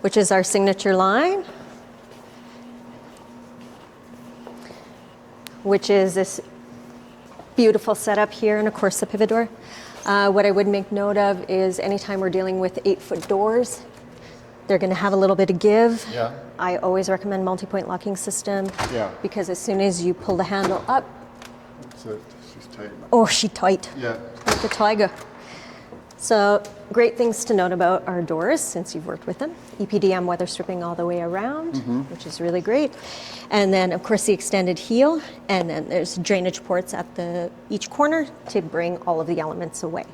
which is our signature line, which is this beautiful setup here, and of course the pivot door. What I would make note of is anytime we're dealing with 8-foot doors, they're going to have a little bit of give. Yeah. I always recommend multi-point locking system. Yeah. Because as soon as you pull the handle up, So she's tight. oh, she tight, Yeah. like a tiger. So great things to note about our doors since you've worked with them. EPDM weather stripping all the way around, which is really great. And then of course the extended heel, and then there's drainage ports at each corner to bring all of the elements away.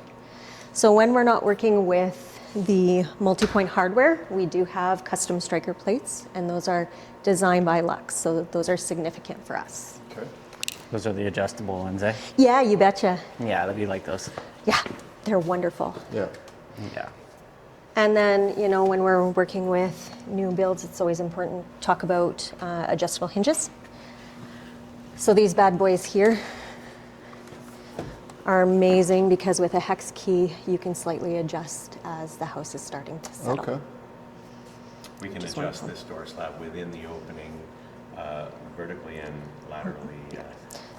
So when we're not working with the multi-point hardware, we do have custom striker plates, and those are designed by Lux, so those are significant for us. Okay. Those are the adjustable ones, eh? Yeah, you betcha. Yeah, that'd be like those. Yeah, they're wonderful. Yeah. Yeah. And then, when we're working with new builds, it's always important to talk about adjustable hinges. So these bad boys here are amazing because with a hex key, you can slightly adjust as the house is starting to settle. Okay. We can Just adjust wonderful. this door slab within the opening vertically and laterally.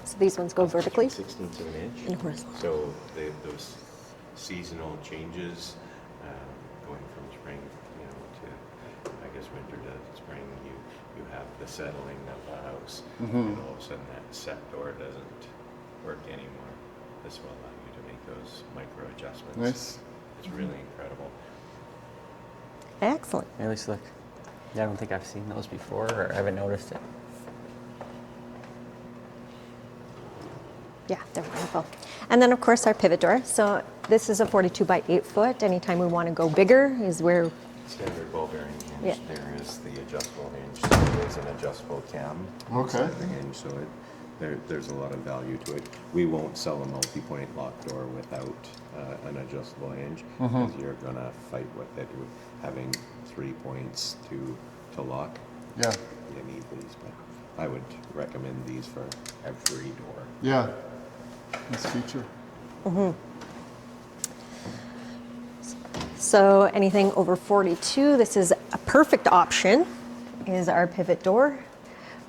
So these ones go vertically 16ths of an inch. and horizontally. So those seasonal changes, going from spring, to I guess winter to spring, you have the settling of the house, and all of a sudden that set door doesn't work anymore. This will allow you to those micro adjustments. Nice. It's really incredible. Excellent. Really slick. Yeah, I don't think I've seen those before, or I haven't noticed it. Yeah, they're wonderful. And then of course our pivot door. So this is a 42 by 8 foot. Anytime we want to go bigger is where, Standard ball bearing hinge. Yeah. There is the adjustable hinge. So there's an adjustable cam Okay. inside the hinge, so there's a lot of value to it. We won't sell a multi-point lock door without an adjustable hinge, because you're gonna fight with it with having 3 points to lock. Yeah. You need these, but I would recommend these for every door. Yeah. Nice feature. so anything over 42, this is a perfect option, is our pivot door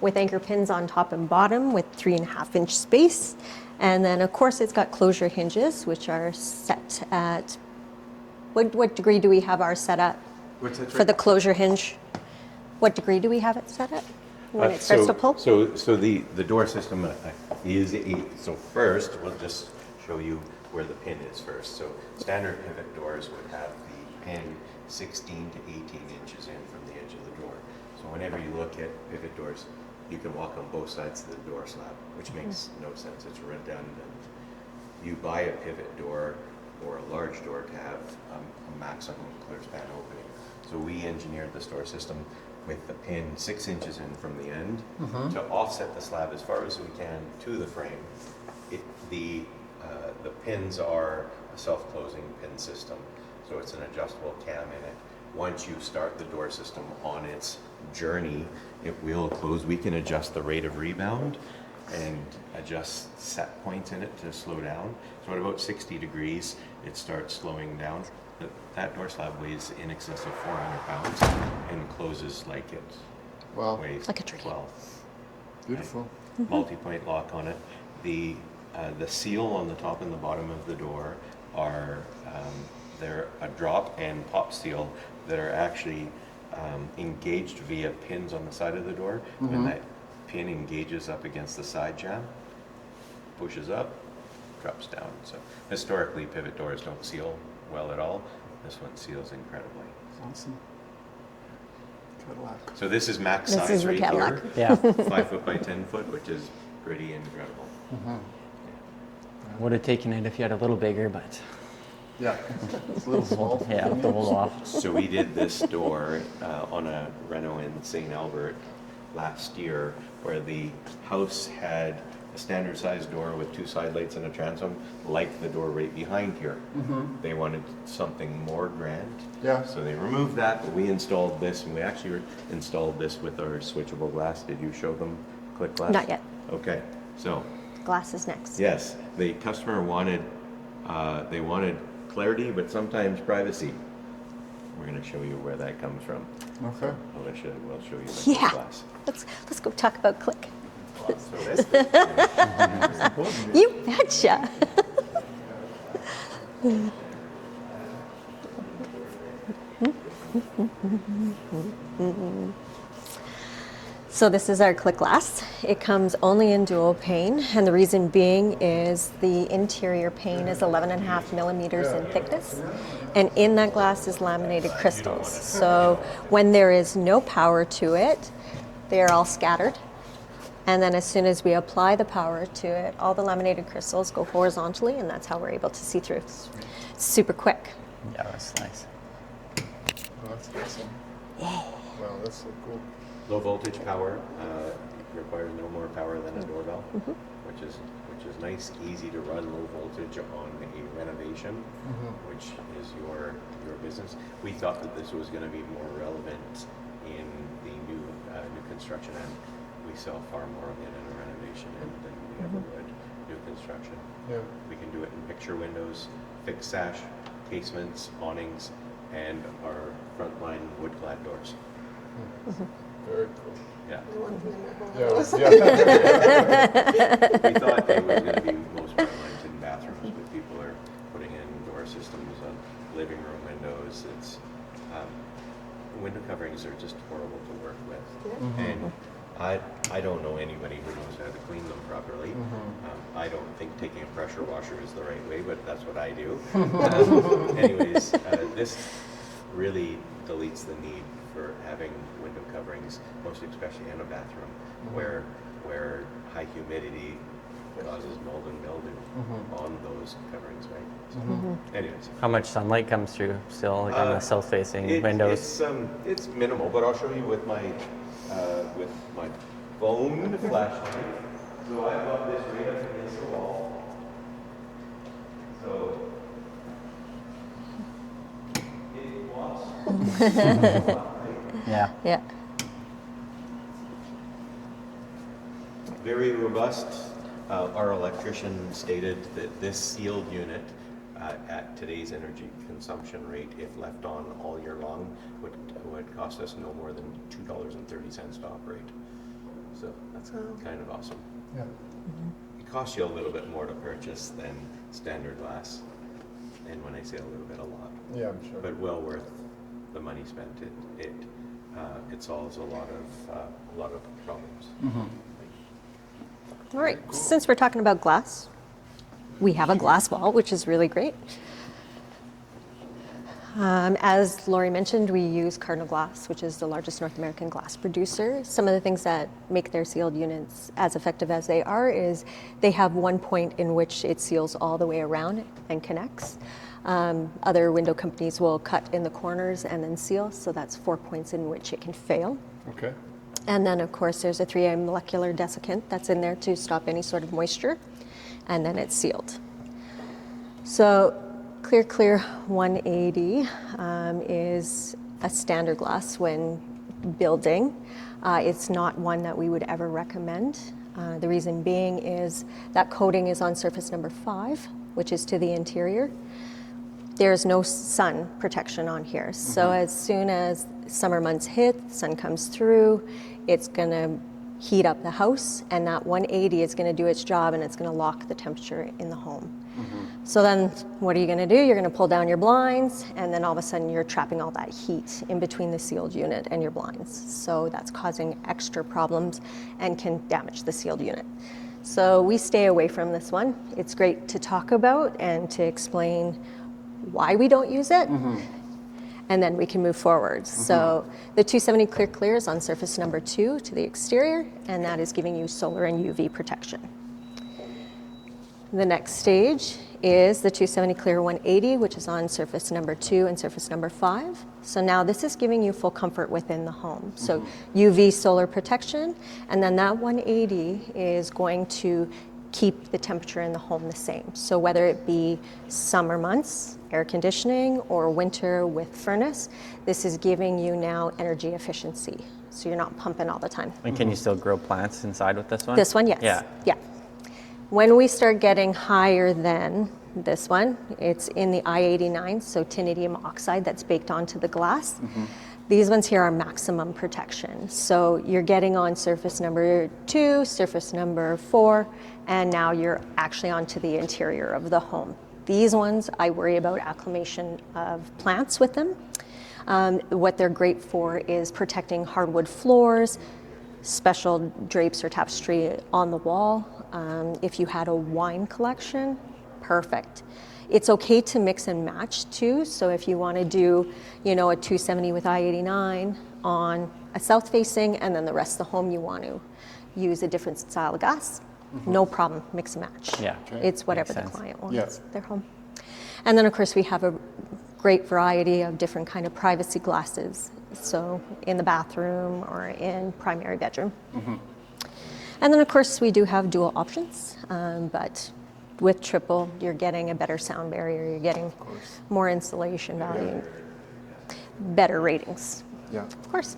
with anchor pins on top and bottom with 3.5-inch space. And then of course it's got closure hinges, which are set at, what degree do we have ours set at? What's that, For the closure hinge, what degree do we have it set at when it starts to pull? So the door system is so first we'll just show you where the pin is first. So standard pivot doors would have the pin 16 to 18 inches in from the edge of the door. So whenever you look at pivot doors, you can walk on both sides of the door slab, which makes no sense. It's redundant. You buy a pivot door or a large door to have a maximum clear span opening. So we engineered this door system with the pin 6 inches in from the end to offset the slab as far as we can to the frame. The pins are a self-closing pin system, so it's an adjustable cam in it. Once you start the door system on its journey, it will close. We can adjust the rate of rebound and adjust set points in it to slow down. So at about 60 degrees, it starts slowing down. That door slab weighs in excess of 400 pounds and closes like it Wow. weighs Like a tree. 12. Beautiful. Multi-point lock on it. The seal on the top and the bottom of the door are they're a drop and pop seal that are actually engaged via pins on the side of the door. When that pin engages up against the side jamb, pushes up, drops down. So historically, pivot doors don't seal well at all. This one seals incredibly. Awesome. Cadillac. So this is max This size is the right Cadillac. here. Yeah. 5 foot by 10 foot, which is pretty incredible. Would have taken it if you had a little bigger, but Yeah. It's a little small. yeah, the hold off. So we did this door on a reno in St. Albert last year, where the house had a standard sized door with 2 side lights and a transom, like the door right behind here. They wanted something more grand. Yeah. So they removed that, but we installed this, and we actually installed this with our switchable glass. Did you show them click glass? Not yet. Okay, so Glass is next. yes, the customer wanted, they wanted clarity, but sometimes privacy. We're going to show you where that comes from. Okay. Alicia will show you the Yeah. glass. Let's go talk about click. So that's You betcha. So this is our click glass. It comes only in dual pane, and the reason being is the interior pane is 11.5 millimeters in thickness, and in that glass is laminated crystals. So when there is no power to it, they are all scattered. And then as soon as we apply the power to it, all the laminated crystals go horizontally, and that's how we're able to see through. It's super quick. Yeah, that's nice. Oh, that's awesome. Wow, that's so cool. low voltage power, requires no more power than a doorbell, which is nice, easy to run low voltage on a renovation, which is your business. We thought that this was going to be more relevant in the new construction end. We sell far more of it in a renovation end than we ever would new construction. Yeah. We can do it in picture windows, fixed sash, casements, awnings, and our frontline wood-clad doors. Very cool. Yeah. Yeah. Yeah. We thought it was going to be most prevalent in bathrooms, but people are putting in door systems on living room windows. It's window coverings are just horrible to work with, and I don't know anybody who knows how to clean them properly. I don't think taking a pressure washer is the right way, but that's what I do. Anyways, this really deletes the need for having window coverings, most especially in a bathroom, where high humidity causes mold and mildew on those coverings, right? So, anyways. How much sunlight comes through still, like on the south-facing windows? It's minimal, but I'll show you with my phone flashlight. So I've got this right up against the wall. So it blocks. Yeah. Yeah. Very robust. Our electrician stated that this sealed unit, at today's energy consumption rate, if left on all year long, would cost us no more than $2.30 to operate. So that's kind of awesome. Yeah. It costs you a little bit more to purchase than standard glass, and when I say a little bit, a lot. Yeah, I'm sure. But well worth the money spent. It solves a lot of problems. All right, since we're talking about glass, we have a glass wall, which is really great. As Lori mentioned, we use Cardinal Glass, which is the largest North American glass producer. Some of the things that make their sealed units as effective as they are is they have one point in which it seals all the way around and connects. Other window companies will cut in the corners and then seal, so that's 4 points in which it can fail. Okay. And then, of course, there's a 3A molecular desiccant that's in there to stop any sort of moisture, and then it's sealed. So Clear 180 is a standard glass when building. It's not one that we would ever recommend. The reason being is that coating is on surface number 5, which is to the interior. There's no sun protection on here. So as soon as summer months hit, sun comes through, it's gonna heat up the house, and that 180 is gonna do its job, and it's gonna lock the temperature in the home. So then what are you gonna do? You're gonna pull down your blinds, and then all of a sudden you're trapping all that heat in between the sealed unit and your blinds. So that's causing extra problems and can damage the sealed unit. So we stay away from this one. It's great to talk about and to explain why we don't use it, and then we can move forward. So the 270 Clear is on surface number 2 to the exterior, and that is giving you solar and UV protection. The next stage is the 270 Clear 180, which is on surface number 2 and surface number 5. So now this is giving you full comfort within the home. So UV solar protection, and then that 180 is going to keep the temperature in the home the same. So whether it be summer months, air conditioning, or winter with furnace, this is giving you now energy efficiency. So you're not pumping all the time. And can you still grow plants inside with this one? This one, yes. Yeah. When we start getting higher than this one, it's in the I-89, so titanium oxide that's baked onto the glass. These ones here are maximum protection. So you're getting on surface number 2, surface number 4, and now you're actually onto the interior of the home. These ones, I worry about acclimation of plants with them. What they're great for is protecting hardwood floors, special drapes or tapestry on the wall. If you had a wine collection, perfect. It's okay to mix and match too. So if you want to do, a 270 with I-89 on a south facing, and then the rest of the home you want to use a different style of glass, no problem, mix and match. Yeah. Okay. It's whatever Makes the sense. client wants, Yeah. their home. And then of course we have a great variety of different kind of privacy glasses. So in the bathroom or in primary bedroom. And then of course we do have dual options, but with triple, you're getting a better sound barrier, you're getting more insulation value, better ratings, Yeah. of course.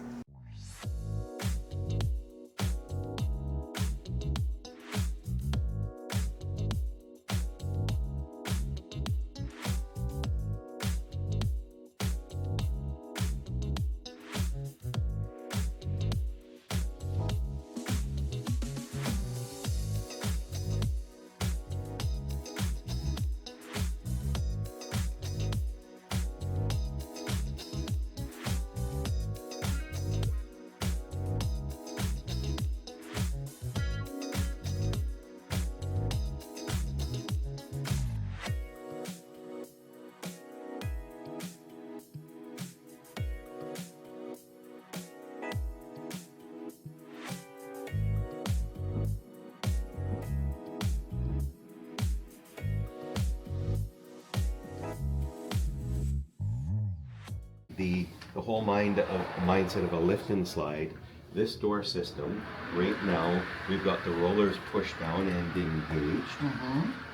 the whole mindset of a lift and slide. This door system, right now, we've got the rollers pushed down and engaged.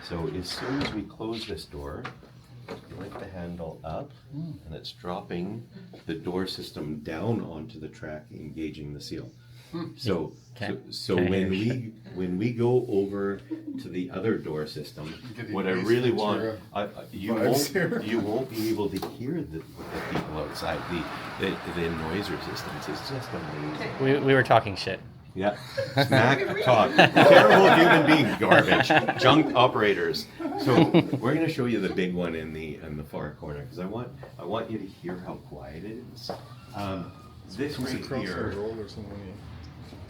So as soon as we close this door, you lift the handle up, and it's dropping the door system down onto the track, engaging the seal. So when we go over to the other door system, what I really want, you won't be able to hear the people outside. The noise resistance is just amazing. We were talking shit. Yeah, smack talk, terrible human being, garbage, junk operators. So we're going to show you the big one in the far corner because I want you to hear how quiet it is. This Comes right across here. the rollers and when he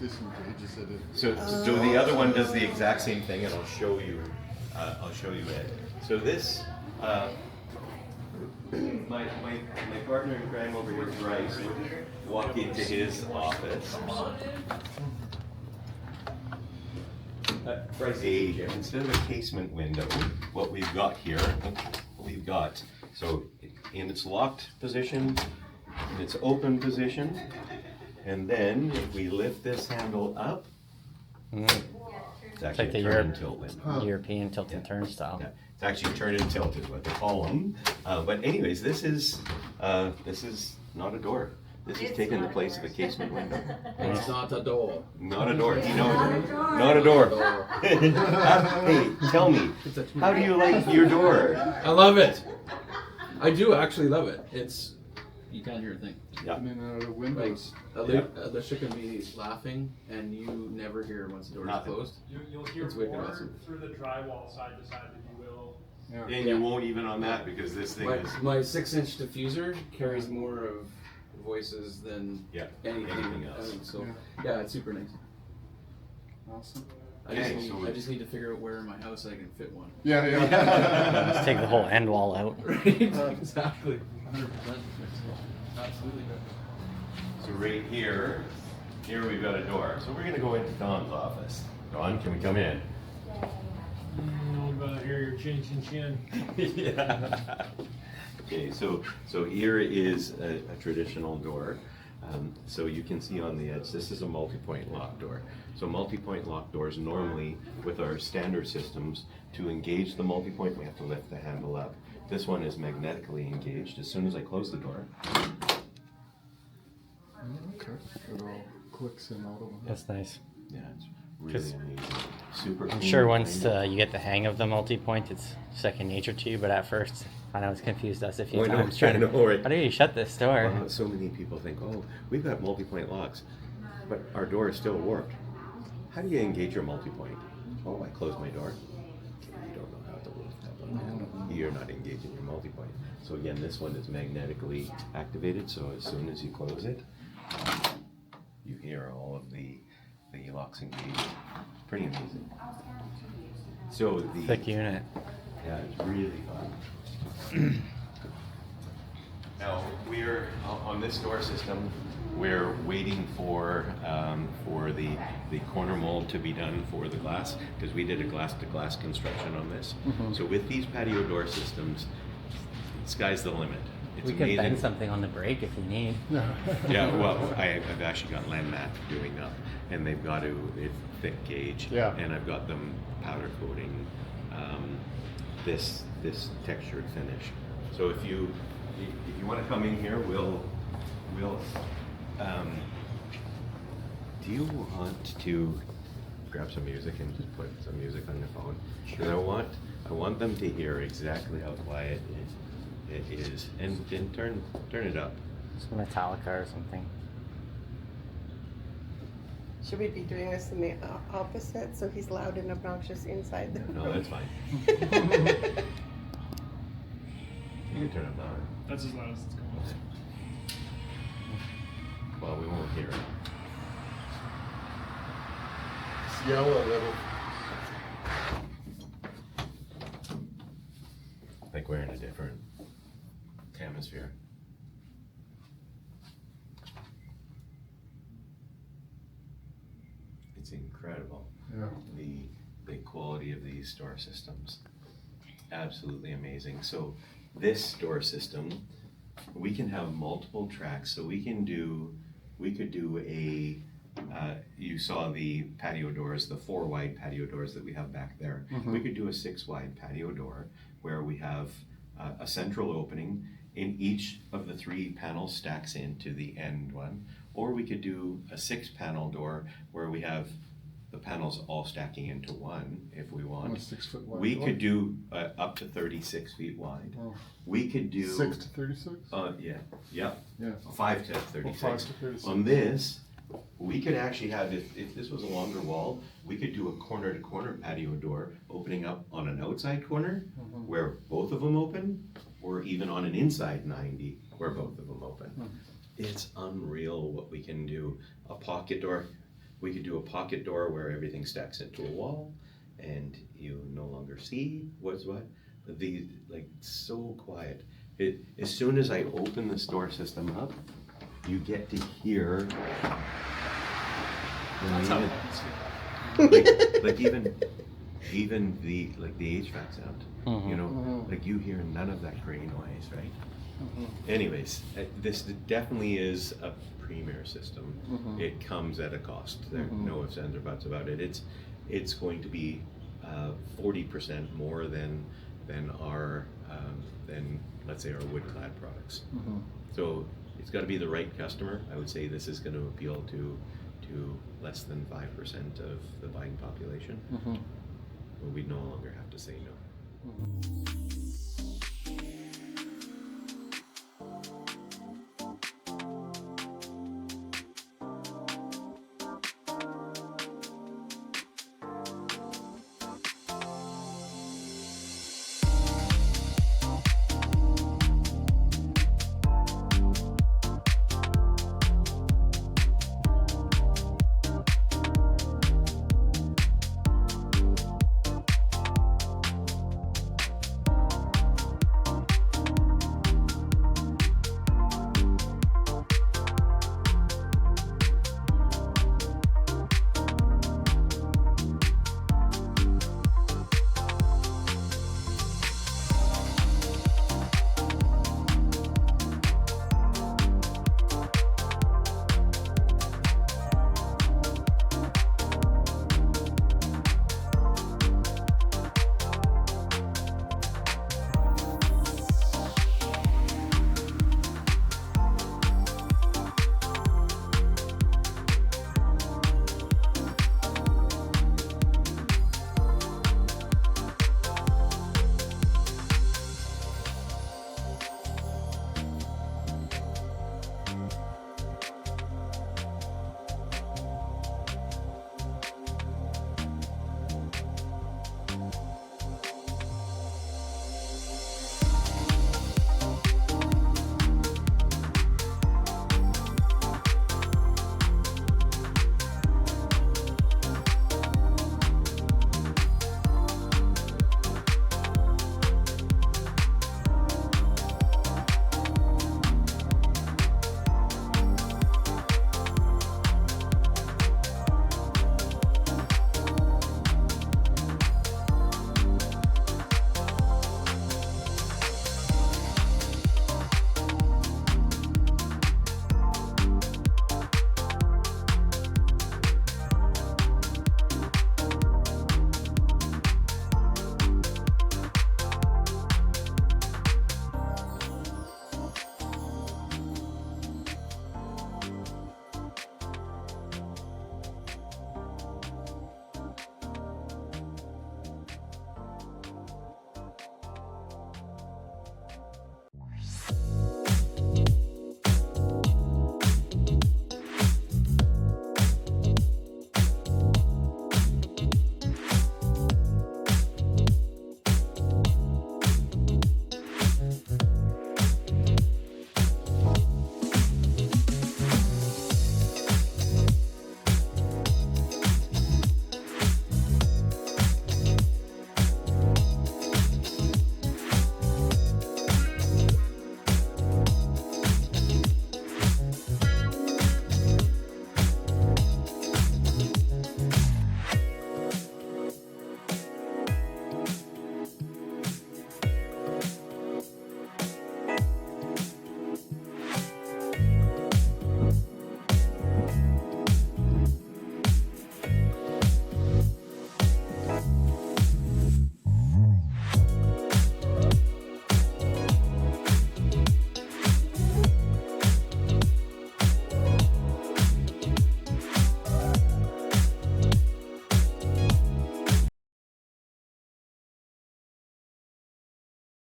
disengages it. So the other one does the exact same thing, and I'll show you it. So this, my partner in crime over here, Bryce, would walk into his office. Bryce, instead of a casement window, what we've got here, so in its locked position, in its open position, and then if we lift this handle up, it's actually like the a turn and tilt window. European tilt and turn style. Yeah, it's actually turn and tilt is what they call them. But anyways, this is not a door. This is taking the place of a casement window. It's not a door. Not a door. You know, not a door. Hey, tell me, how do you like your door? I love it. I do actually love it. It's, you can't hear a thing. Yeah. In and out of the Like, windows. Alicia can be laughing and you never hear her once the door is Nothing. closed. You'll hear It's wicked more awesome. through the drywall side to side, if you will. Yeah. And you won't even on that because this thing is. My 6-inch diffuser carries more of voices than anything else. So yeah, it's super nice. Awesome. I just need to figure out where in my house I can fit one. Yeah, yeah. Just take the whole end wall out. Right? Exactly. 100%. Absolutely. So right here we've got a door. So we're gonna go into Don's office. Don, can we come in? About hear your chin chin chin. Yeah. Okay, so here is a traditional door. So you can see on the edge, this is a multi-point lock door. So multi-point lock doors normally, with our standard systems, to engage the multi-point, we have to lift the handle up. This one is magnetically engaged. As soon as I close the door, Okay. It all clicks in auto. That's nice. yeah, it's really amazing. Super I'm clean sure once behind you get the hang of the multi-point, it's second nature to you. But at first, I know it's confused us a few Oh, I know, times. Trying I know, right. how do you shut this door? So many people think, oh, we've got multi-point locks, but our door is still warped. How do you engage your multi-point? Oh, I close my door. Okay, you don't know how to lift that one. You're not engaging your multi-point. So again, this one is magnetically activated, so as soon as you close it, you hear all of the locks engaged. Pretty amazing. So the Thick unit. yeah, it's really fun. Now we're on this door system. We're waiting for the corner mold to be done for the glass because we did a glass-to-glass construction on this. So with these patio door systems, sky's the limit. It's We could amazing. bend something on the brake if you need. Yeah, well, I've actually got Landmat doing up, and they've got it's thick gauge, Yeah. and I've got them powder coating this textured finish. So if you want to come in here, we'll do you want to grab some music and just put some music on your phone? Because I want them to hear exactly how quiet it is, and turn it up. Some Metallica or something. Should we be doing this in the opposite so he's loud and obnoxious inside the No, room? that's fine. You can turn it down. That's as loud as it's going. Well, we won't hear it. Yell a little. I think we're in a different atmosphere. It's incredible. Yeah. The quality of these door systems. Absolutely amazing. So this door system we can have multiple tracks, so we could do a, you saw the patio doors, the 4 wide patio doors that we have back there. We could do a 6 wide patio door where we have a central opening in each of the 3 panels stacks into the end one. Or we could do a 6 panel door where we have the panels all stacking into one if we want. A 6 foot wide We door? could do up to 36 feet wide. Oh. We could do 6 to 36? yeah, yeah, Yeah. 5 to Well, 36. 5 to 36. On this, we could actually have, if this was a longer wall, we could do a corner to corner patio door opening up on an outside corner where both of them open, or even on an inside 90 where both of them open. It's unreal what we can do. A pocket door, we could do a pocket door where everything stacks into a wall and you no longer see what's what. But these, like, so quiet. As soon as I open this door system up, you get to hear. That's how it Like even the HVAC sound. You know, like you hear none of that gray noise, right? Anyways, this definitely is a premier system. It comes at a cost. There are no ifs, ands, or buts about it. It's going to be 40% more than our than, let's say, our wood clad products. So it's got to be the right customer. I would say this is going to appeal to less than 5% of the buying population. But we no longer have to say no.